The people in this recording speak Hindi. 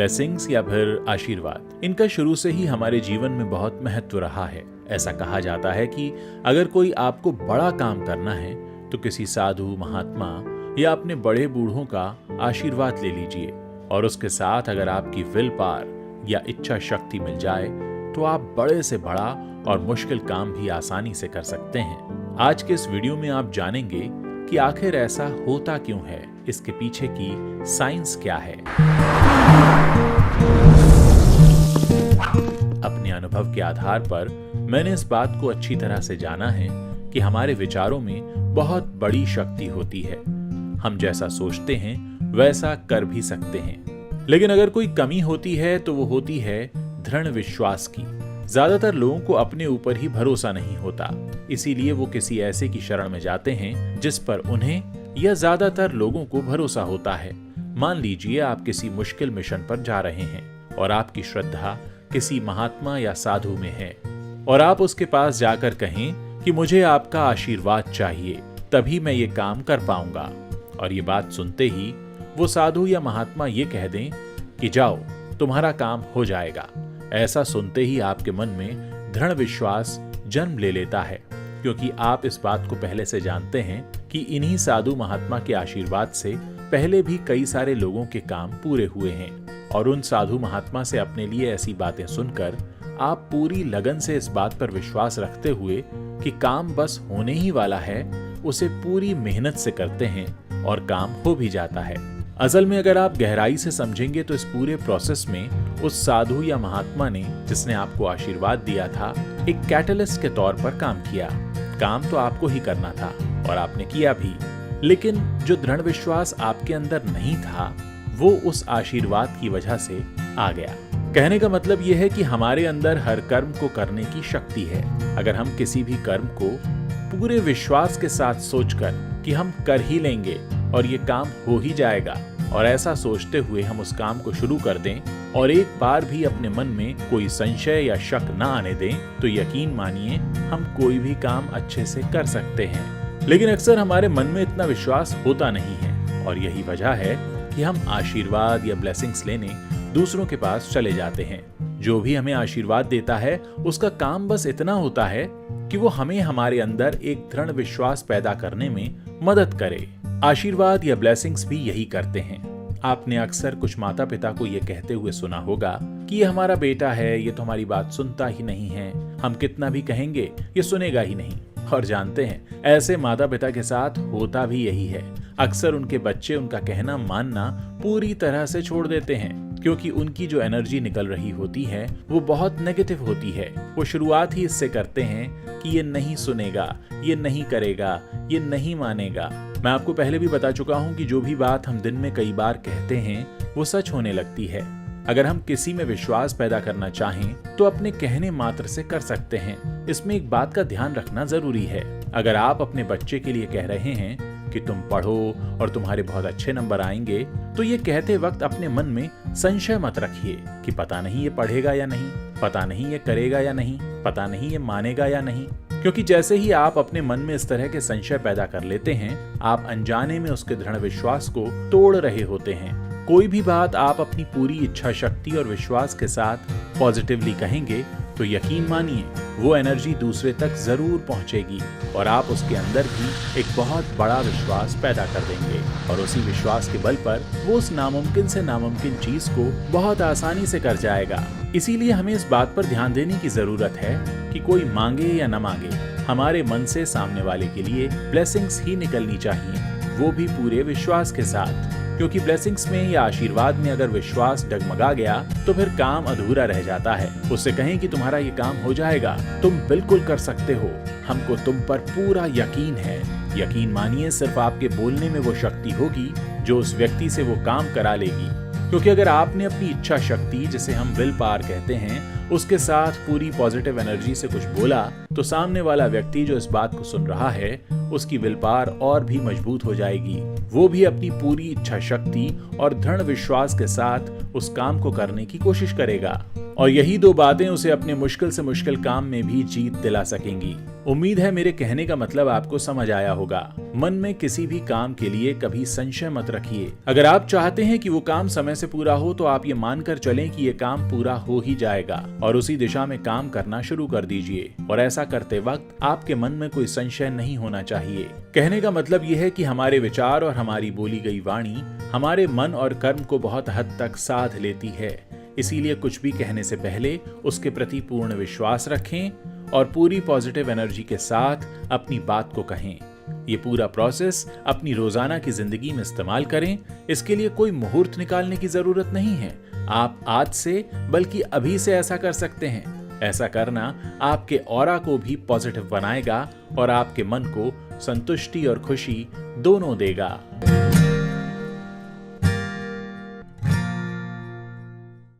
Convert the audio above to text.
ब्लेसिंग्स या फिर आशीर्वाद, इनका शुरू से ही हमारे जीवन में बहुत महत्व रहा है। ऐसा कहा जाता है कि अगर कोई आपको बड़ा काम करना है तो किसी साधु, महात्मा या अपने बड़े बूढ़ों का आशीर्वाद ले लीजिए, और उसके साथ अगर आपकी विल पावर या इच्छा शक्ति मिल जाए तो आप बड़े से बड़ा और मुश्किल काम भी आसानी से कर सकते हैं। आज के इस वीडियो में आप जानेंगे कि आखिर ऐसा होता क्यों है, इसके पीछे की साइंस क्या है। अपने अनुभव के आधार पर मैंने इस बात को अच्छी तरह से जाना है कि हमारे विचारों में बहुत बड़ी शक्ति होती है। हम जैसा सोचते हैं वैसा कर भी सकते हैं, लेकिन अगर कोई कमी होती है तो वो होती है दृढ़ विश्वास की। ज्यादातर लोगों को अपने ऊपर ही भरोसा नहीं होता, इसीलिए वो किसी ऐसे की शरण में जाते हैं जिस पर उन्हें या ज्यादातर लोगों को भरोसा होता है। मान लीजिए आप किसी मुश्किल मिशन पर जा रहे हैं और आपकी श्रद्धा किसी महात्मा या साधु में है, और आप उसके पास जाकर कहें कि मुझे आपका आशीर्वाद चाहिए, तभी मैं ये काम कर पाऊंगा। और ये बात सुनते ही वो साधु या महात्मा ये कह दें कि जाओ, तुम्हारा काम हो जाएगा। ऐसा सुनते ही आपके मन में दृढ़ विश्वास जन्म ले लेता है, क्योंकि आप इस बात को पहले से जानते हैं कि इन्हीं साधु महात्मा के आशीर्वाद से पहले भी कई सारे लोगों के काम पूरे हुए हैं। और उन साधु महात्मा से अपने लिए ऐसी बातें सुनकर आप पूरी लगन से इस बात पर विश्वास रखते हुए कि काम बस होने ही वाला है, उसे पूरी मेहनत से करते हैं और काम हो भी जाता है। असल में अगर आप गहराई से समझेंगे तो इस पूरे प्रोसेस में उस साधु या महात्मा ने, जिसने आपको आशीर्वाद दिया था, एक कैटलिस्ट के तौर पर काम किया। काम तो आपको ही करना था और आपने किया भी, लेकिन जो दृढ़ विश्वास आपके अंदर नहीं था वो उस आशीर्वाद की वजह से आ गया। कहने का मतलब यह है कि हमारे अंदर हर कर्म को करने की शक्ति है। अगर हम किसी भी कर्म को पूरे विश्वास के साथ सोचकर कि हम कर ही लेंगे और ये काम हो ही जाएगा, और ऐसा सोचते हुए हम उस काम को शुरू कर दें और एक बार भी अपने मन में कोई संशय या शक ना आने दें, तो यकीन मानिए हम कोई भी काम अच्छे से कर सकते हैं। लेकिन अक्सर हमारे मन में इतना विश्वास होता नहीं है, और यही वजह है कि हम आशीर्वाद या ब्लेसिंग्स लेने दूसरों के पास चले जाते हैं। जो भी हमें आशीर्वाद देता है उसका काम बस इतना होता है कि वो हमें हमारे अंदर एक दृढ़ विश्वास पैदा करने में मदद करे। आशीर्वाद या ब्लेसिंग्स भी यही करते हैं। आपने अक्सर कुछ माता पिता को ये कहते हुए सुना होगा कि ये हमारा बेटा है, ये तो हमारी बात सुनता ही नहीं है, हम कितना भी कहेंगे ये सुनेगा ही नहीं। और जानते हैं ऐसे माता पिता के साथ होता भी यही है। अक्सर उनके बच्चे उनका कहना मानना पूरी तरह से छोड़ देते हैं, क्योंकि उनकी जो एनर्जी निकल रही होती है वो बहुत नेगेटिव होती है। वो शुरुआत ही इससे करते हैं कि ये नहीं सुनेगा, ये नहीं करेगा, ये नहीं मानेगा। मैं आपको पहले भी बता चुका हूँ कि जो भी बात हम दिन में कई बार कहते हैं वो सच होने लगती है। अगर हम किसी में विश्वास पैदा करना चाहें तो अपने कहने मात्र से कर सकते हैं। इसमें एक बात का ध्यान रखना जरूरी है। अगर आप अपने बच्चे के लिए कह रहे हैं कि तुम पढ़ो और तुम्हारे बहुत अच्छे नंबर आएंगे, तो ये कहते वक्त अपने मन में संशय मत रखिए कि पता नहीं ये पढ़ेगा या नहीं, पता नहीं ये करेगा या नहीं, पता नहीं ये मानेगा या नहीं। क्योंकि जैसे ही आप अपने मन में इस तरह के संशय पैदा कर लेते हैं, आप अनजाने में उसके दृढ़ विश्वास को तोड़ रहे होते हैं। कोई भी बात आप अपनी पूरी इच्छा शक्ति और विश्वास के साथ पॉजिटिवली कहेंगे तो यकीन मानिए वो एनर्जी दूसरे तक जरूर पहुंचेगी, और आप उसके अंदर भी एक बहुत बड़ा विश्वास पैदा कर देंगे, और उसी विश्वास के बल पर वो उस नामुमकिन से नामुमकिन चीज को बहुत आसानी से कर जाएगा। इसीलिए हमें इस बात पर ध्यान देने की जरूरत है कि कोई मांगे या न मांगे, हमारे मन से सामने वाले के लिए ब्लेसिंग्स ही निकलनी चाहिए, वो भी पूरे विश्वास के साथ। क्योंकि ब्लेसिंग्स में या आशीर्वाद में अगर विश्वास डगमगा गया तो फिर काम अधूरा रह जाता है। उससे कहें कि तुम्हारा ये काम हो जाएगा, तुम बिल्कुल कर सकते हो, हमको तुम पर पूरा यकीन है। यकीन मानिए सिर्फ आपके बोलने में वो शक्ति होगी जो उस व्यक्ति से वो काम करा लेगी। क्योंकि अगर आपने अपनी इच्छा शक्ति, जिसे हम विल पावर कहते हैं, उसके साथ पूरी पॉजिटिव एनर्जी से कुछ बोला, तो सामने वाला व्यक्ति जो इस बात को सुन रहा है उसकी विल पावर और भी मजबूत हो जाएगी। वो भी अपनी पूरी इच्छा शक्ति और दृढ़ विश्वास के साथ उस काम को करने की कोशिश करेगा। और यही दो बातें उसे अपने मुश्किल से मुश्किल काम में भी जीत दिला सकेंगी। उम्मीद है मेरे कहने का मतलब आपको समझ आया होगा। मन में किसी भी काम के लिए कभी संशय मत रखिए। अगर आप चाहते हैं कि वो काम समय से पूरा हो तो आप ये मानकर चलें कि ये काम पूरा हो ही जाएगा और उसी दिशा में काम करना शुरू कर दीजिए। और ऐसा करते वक्त आपके मन में कोई संशय नहीं होना चाहिए। कहने का मतलब यह है कि हमारे विचार और हमारी बोली गई वाणी हमारे मन और कर्म को बहुत हद तक साध लेती है। इसीलिए कुछ भी कहने से पहले उसके प्रति पूर्ण विश्वास रखें और पूरी पॉजिटिव एनर्जी के साथ अपनी बात को कहें। ये पूरा प्रोसेस अपनी रोजाना की जिंदगी में इस्तेमाल करें। इसके लिए कोई मुहूर्त निकालने की जरूरत नहीं है। आप आज से बल्कि अभी से ऐसा कर सकते हैं। ऐसा करना आपके ऑरा को भी पॉजिटिव बनाएगा और आपके मन को संतुष्टि और खुशी दोनों देगा।